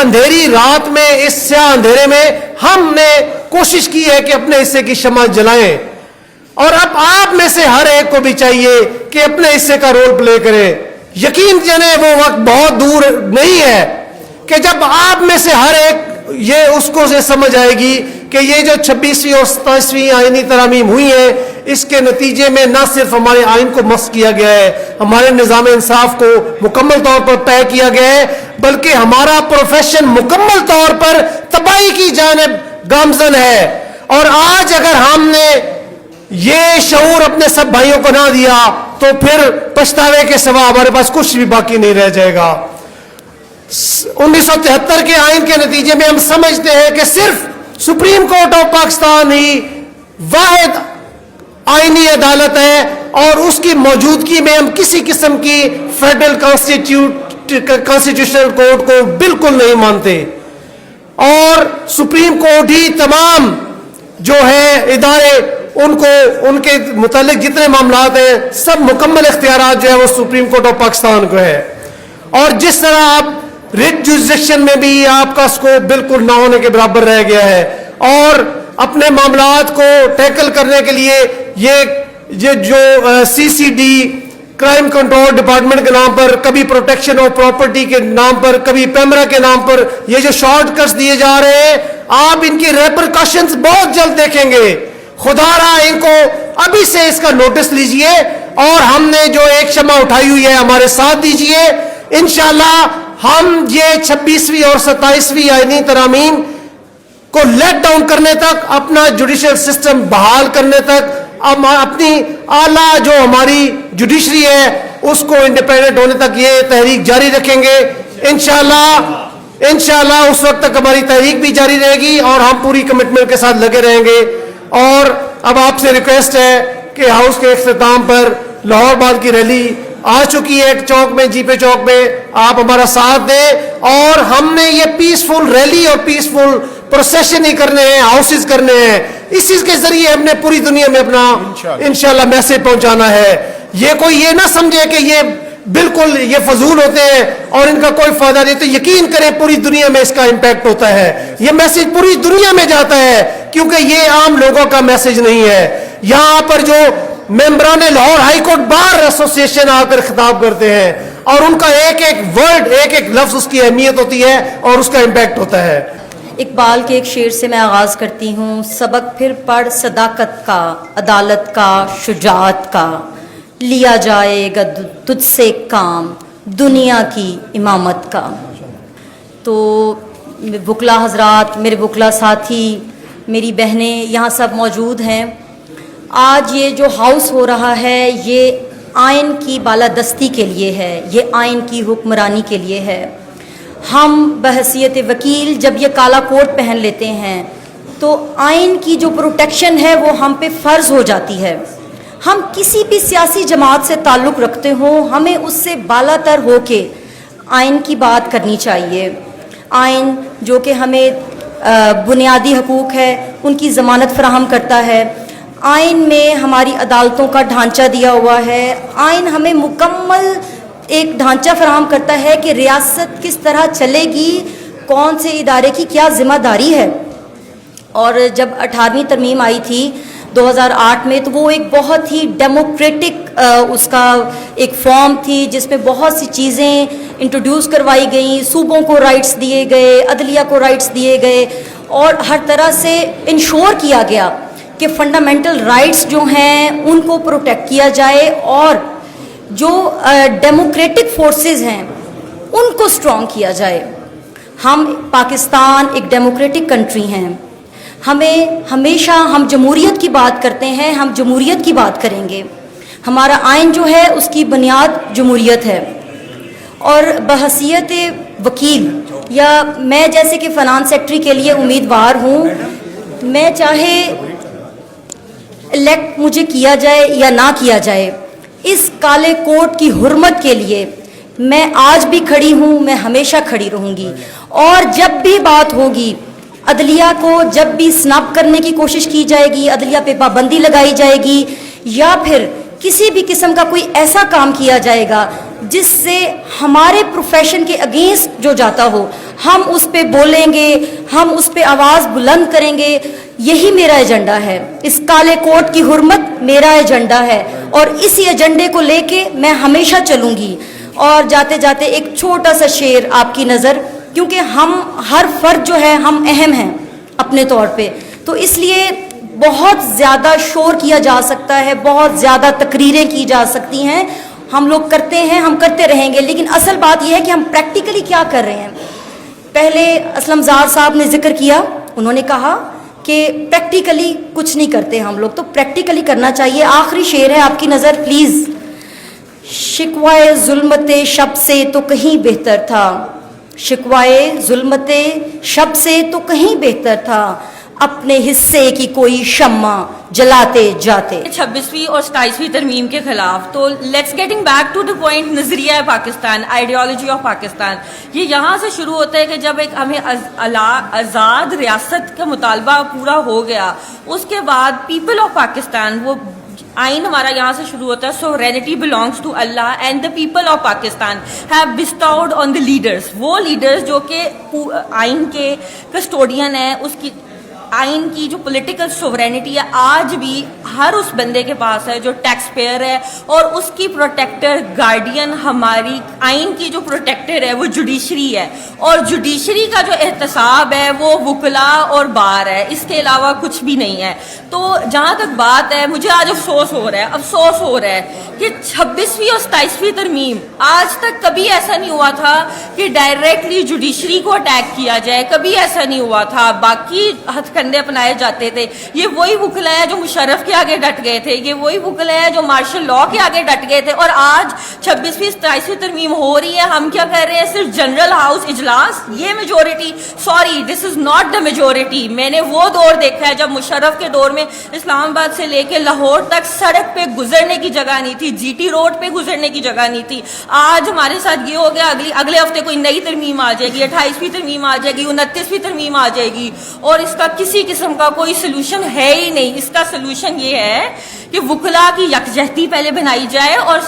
اندھیری رات میں, اس سیاہ اندھیرے میں ہم نے کوشش کی ہے کہ اپنے حصے کی شمع جلائیں, اور اب آپ میں سے ہر ایک کو بھی چاہیے کہ اپنے حصے کا رول پلے کرے. یقین جانے وہ وقت بہت دور نہیں ہے کہ جب آپ میں سے ہر ایک یہ اس کو سے سمجھ آئے گی کہ یہ جو 26ویں اور 27ویں آئینی ترامیم ہوئی ہیں, اس کے نتیجے میں نہ صرف ہمارے آئین کو مسخ کیا گیا ہے, ہمارے نظام انصاف کو مکمل طور پر طے کیا گیا ہے, بلکہ ہمارا پروفیشن مکمل طور پر تباہی کی جانب گامزن ہے. اور آج اگر ہم نے یہ شعور اپنے سب بھائیوں کو نہ دیا تو پھر پچھتاوے کے سوا ہمارے پاس کچھ بھی باقی نہیں رہ جائے گا. 1973 کے آئین کے نتیجے میں ہم سمجھتے ہیں کہ صرف سپریم کورٹ آف پاکستان ہی واحد آئینی عدالت ہے, اور اس کی موجودگی میں ہم کسی قسم کی فیڈرل کانسٹیٹیوشنل کورٹ کو بالکل نہیں مانتے. اور سپریم کورٹ ہی تمام جو ہے ادارے, ان کو ان کے متعلق جتنے معاملات ہیں سب مکمل اختیارات جو ہے وہ سپریم کورٹ آف پاکستان کو ہے. اور جس طرح آپ ریٹ جوریسڈکشن میں بھی آپ کا اسکوپ بالکل نہ ہونے کے برابر رہ گیا ہے, اور اپنے معاملات کو ٹیکل کرنے کے لیے یہ جو CCD کرائم کنٹرول ڈپارٹمنٹ کے نام پر, کبھی پروٹیکشن آف پراپرٹی کے نام پر, کبھی پیمرا کے نام پر یہ جو شارٹ کٹس دیے جا رہے ہیں, آپ ان کی ریپرکشنز بہت جلد دیکھیں گے. خدا را ان کو ابھی سے اس کا نوٹس لیجئے, اور ہم نے جو ایک شمع اٹھائی ہوئی ہے ہمارے ساتھ دیجئے. انشاءاللہ ہم یہ 26ویں اور 27ویں آئینی ترامیم کو لیٹ ڈاؤن کرنے تک, اپنا جوڈیشل سسٹم بحال کرنے تک, اپنی اعلیٰ جو ہماری جوڈیشری ہے اس کو انڈیپینڈنٹ ہونے تک یہ تحریک جاری رکھیں گے. انشاءاللہ اس وقت تک ہماری تحریک بھی جاری رہے گی اور ہم پوری کمٹمنٹ کے ساتھ لگے رہیں گے. اور اب آپ سے ریکویسٹ ہے کہ ہاؤس کے اختتام پر لاہور باد کی ریلی آ چکی ہے ایک چوک میں, جی پے چوک میں, آپ ہمارا ساتھ دیں. اور ہم نے یہ پیسفل ریلی اور پیسفل پروسیشن ہی کرنے ہیں, ہاؤسز کرنے ہیں, اسی کے ذریعے ہم نے پوری دنیا میں اپنا انشاءاللہ میسج پہنچانا ہے. یہ کوئی یہ نہ سمجھے کہ یہ بالکل یہ فضول ہوتے ہیں اور ان کا کوئی فائدہ نہیں, تو یقین کریں پوری دنیا میں اس کا امپیکٹ ہوتا ہے. یہ میسج پوری دنیا میں جاتا ہے, کیونکہ یہ عام لوگوں کا میسج نہیں ہے. یہاں پر جو ممبران Lahore high court bar association آ کر خطاب کرتے ہیں, اور ان کا ایک ایک ورڈ, ایک ایک لفظ اس کی اہمیت ہوتی ہے اور اس کا امپیکٹ ہوتا ہے. اقبال کے ایک شعر سے میں آغاز کرتی ہوں. سبق پھر پڑھ صداقت کا, عدالت کا, شجاعت کا, لیا جائے گا تجھ سے کام دنیا کی امامت کا. تو وکلا حضرات, میرے وکلا ساتھی, میری بہنیں یہاں سب موجود ہیں. آج یہ جو ہاؤس ہو رہا ہے یہ آئین کی بالادستی کے لیے ہے, یہ آئین کی حکمرانی کے لیے ہے. ہم بحیثیت وکیل جب یہ کالا کوٹ پہن لیتے ہیں تو آئین کی جو پروٹیکشن ہے وہ ہم پہ فرض ہو جاتی ہے. ہم کسی بھی سیاسی جماعت سے تعلق رکھتے ہوں, ہمیں اس سے بالا تر ہو کے آئین کی بات کرنی چاہیے. آئین جو کہ ہمیں بنیادی حقوق ہے ان کی ضمانت فراہم کرتا ہے. آئین میں ہماری عدالتوں کا ڈھانچہ دیا ہوا ہے. آئین ہمیں مکمل ایک ڈھانچہ فراہم کرتا ہے کہ ریاست کس طرح چلے گی, کون سے ادارے کی کیا ذمہ داری ہے. اور جب 18ویں ترمیم آئی تھی 2008 میں تو وہ ایک بہت ہی ڈیموکریٹک اس کا ایک فارم تھی جس میں بہت سی چیزیں انٹروڈیوس کروائی گئیں. صوبوں کو رائٹس دیے گئے, عدلیہ کو رائٹس دیے گئے, اور ہر طرح سے انشور کیا گیا کہ فنڈامنٹل رائٹس جو ہیں ان کو پروٹیکٹ کیا جائے, اور جو ڈیموکریٹک فورسز ہیں ان کو اسٹرانگ کیا جائے. ہم پاکستان ایک ڈیموکریٹک کنٹری ہیں, ہمیں ہمیشہ ہم جمہوریت کی بات کرتے ہیں, ہم جمہوریت کی بات کریں گے. ہمارا آئین جو ہے اس کی بنیاد جمہوریت ہے. اور بحیثیت وکیل یا میں جیسے کہ فنانس سیکٹری کے لیے امیدوار ہوں, میں چاہے الیکٹ مجھے کیا جائے یا نہ کیا جائے, اس کالے کوٹ کی حرمت کے لیے میں آج بھی کھڑی ہوں, میں ہمیشہ کھڑی رہوں گی. اور جب بھی بات ہوگی عدلیہ کو, جب بھی سنپ کرنے کی کوشش کی جائے گی, عدلیہ پہ پابندی لگائی جائے گی, یا پھر کسی بھی قسم کا کوئی ایسا کام کیا جائے گا جس سے ہمارے پروفیشن کے اگینسٹ جو جاتا ہو ہم اس پہ بولیں گے, ہم اس پہ آواز بلند کریں گے. یہی میرا ایجنڈا ہے, اس کالے کوٹ کی حرمت میرا ایجنڈا ہے, اور اسی ایجنڈے کو لے کے میں ہمیشہ چلوں گی. اور جاتے جاتے ایک چھوٹا سا شعر آپ کی نظر, کیونکہ ہم ہر فرد جو ہے ہم اہم ہیں اپنے طور پہ, تو اس لیے بہت زیادہ شور کیا جا سکتا ہے, بہت زیادہ تقریریں کی جا سکتی ہیں, ہم لوگ کرتے ہیں, ہم کرتے رہیں گے, لیکن اصل بات یہ ہے کہ ہم پریکٹیکلی کیا کر رہے ہیں. پہلے اسلم زار صاحب نے ذکر کیا, انہوں نے کہا کہ پریکٹیکلی کچھ نہیں کرتے ہم لوگ, تو پریکٹیکلی کرنا چاہیے. آخری شعر ہے آپ کی نظر پلیز. شکوائے ظلمت شب سے تو کہیں بہتر تھا, شکوائے ظلمت شب سے تو کہیں بہتر تھا, اپنے حصے کی کوئی شمع جلاتے جاتے. 26ویں اور 27ویں ترمیم کے خلاف. تو let's getting back to the point, نظریہ پاکستان, آئیڈیالوجی آف پاکستان. یہ یہاں سے شروع ہوتا ہے کہ جب ایک ہمیں آزاد ریاست کا مطالبہ پورا ہو گیا, اس کے بعد پیپل آف پاکستان, وہ آئین ہمارا یہاں سے شروع ہوتا ہے. Sovereignty belongs to Allah and the people of Pakistan have bestowed on the leaders. وہ لیڈرس جو کہ آئین کے کسٹوڈین ہیں, اس کی آئین کی جو پولیٹیکل سوورینٹی ہے آج بھی ہر اس بندے کے پاس ہے جو ٹیکس پیئر ہے, اور اس کی پروٹیکٹر, گارڈین, ہماری آئین کی جو پروٹیکٹر ہے وہ جوڈیشری ہے, اور جوڈیشری کا جو احتساب ہے وہ وکلاء اور بار ہے, اس کے علاوہ کچھ بھی نہیں ہے. تو جہاں تک بات ہے, مجھے آج افسوس ہو رہا ہے کہ 26ویں اور 27ویں ترمیم آج تک کبھی ایسا نہیں ہوا تھا کہ ڈائریکٹلی جوڈیشری کو اٹیک کیا جائے, کبھی ایسا نہیں ہوا تھا. باقی ہتھ کنڈے اپنائے جاتے تھے. یہ وہی وکلاء ہیں جو مشرف کے آگے ڈٹ گئے تھے, یہ وہی وکلاء ہیں جو مارشل لا کے آگے ڈٹ گئے تھے, اور آج 26ویں 27ویں ترمیم ہو رہی ہے. ہم کیا کر رہے ہیں, صرف جنرل ہاؤس اجلاس, یہ majority, sorry this is not the majority. میں نے وہ دور دیکھا ہے جب مشرف کے دور میں اسلام آباد سے لے کے لاہور تک سڑک پہ گزرنے کی جگہ نہیں تھی, جی ٹی روڈ پہ گزرنے کی جگہ نہیں تھی. آج ہمارے ساتھ یہ ہو گیا, اگلے ہفتے کوئی نئی ترمیم آ جائے گی, 28ویں ترمیم آ جائے گی, 29ویں ترمیم آ جائے گی, اور اس کا کسی قسم کا کوئی سلوشن ہے ہی نہیں. اس کا سلوشن یہ ہے کہ وکلاء کی یکجہتی پہلے بنائی جائے, اور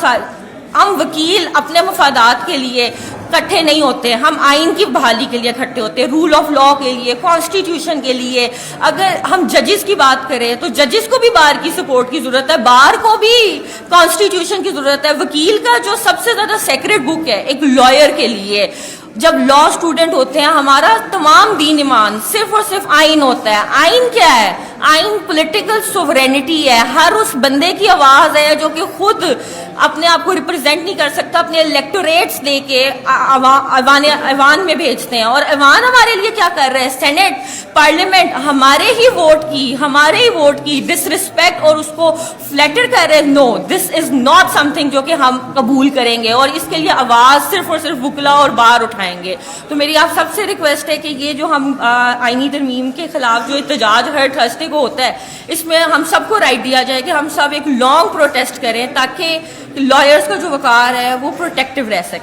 ہم وکیل اپنے مفادات کے لیے اکٹھے نہیں ہوتے, ہم آئین کی بحالی کے لیے اکٹھے ہوتے ہیں, رول آف لا کے لیے, کانسٹیٹیوشن کے لیے. اگر ہم ججز کی بات کریں تو ججز کو بھی بار کی سپورٹ کی ضرورت ہے, بار کو بھی کانسٹیٹیوشن کی ضرورت ہے. وکیل کا جو سب سے زیادہ سیکریٹ بک ہے ایک لائر کے لیے, جب لا اسٹوڈنٹ ہوتے ہیں ہمارا تمام دین ایمان صرف اور صرف آئین ہوتا ہے. آئین کیا ہے, آئین پولیٹیکل سوورینٹی ہے, ہر اس بندے کی آواز ہے جو کہ خود اپنے آپ کو ریپرزینٹ نہیں کر سکتا, اپنے الیکٹوریٹس لے کے ایوان میں بھیجتے ہیں, اور ایوان ہمارے لیے کیا کر رہے ہیں, سینٹ, پارلیمنٹ ہمارے ہی ووٹ کی ڈس رسپیکٹ اور اس کو فلیٹر کر رہے ہیں. نو, دس از ناٹ سم تھنگ جو کہ ہم قبول کریں گے, اور اس کے لیے آواز صرف اور صرف وکلاء اور بار اٹھائیں گے. تو میری آپ سب سے ریکویسٹ ہے کہ یہ جو ہم آئینی ترمیم کے خلاف جو احتجاج ہر تھرسڈے کو ہوتا ہے, اس میں ہم سب کو رائٹ دیا جائے کہ ہم سب ایک لانگ پروٹیسٹ کریں تاکہ لائرز کا جو وقار ہے وہ پروٹیکٹیو رہ سکے.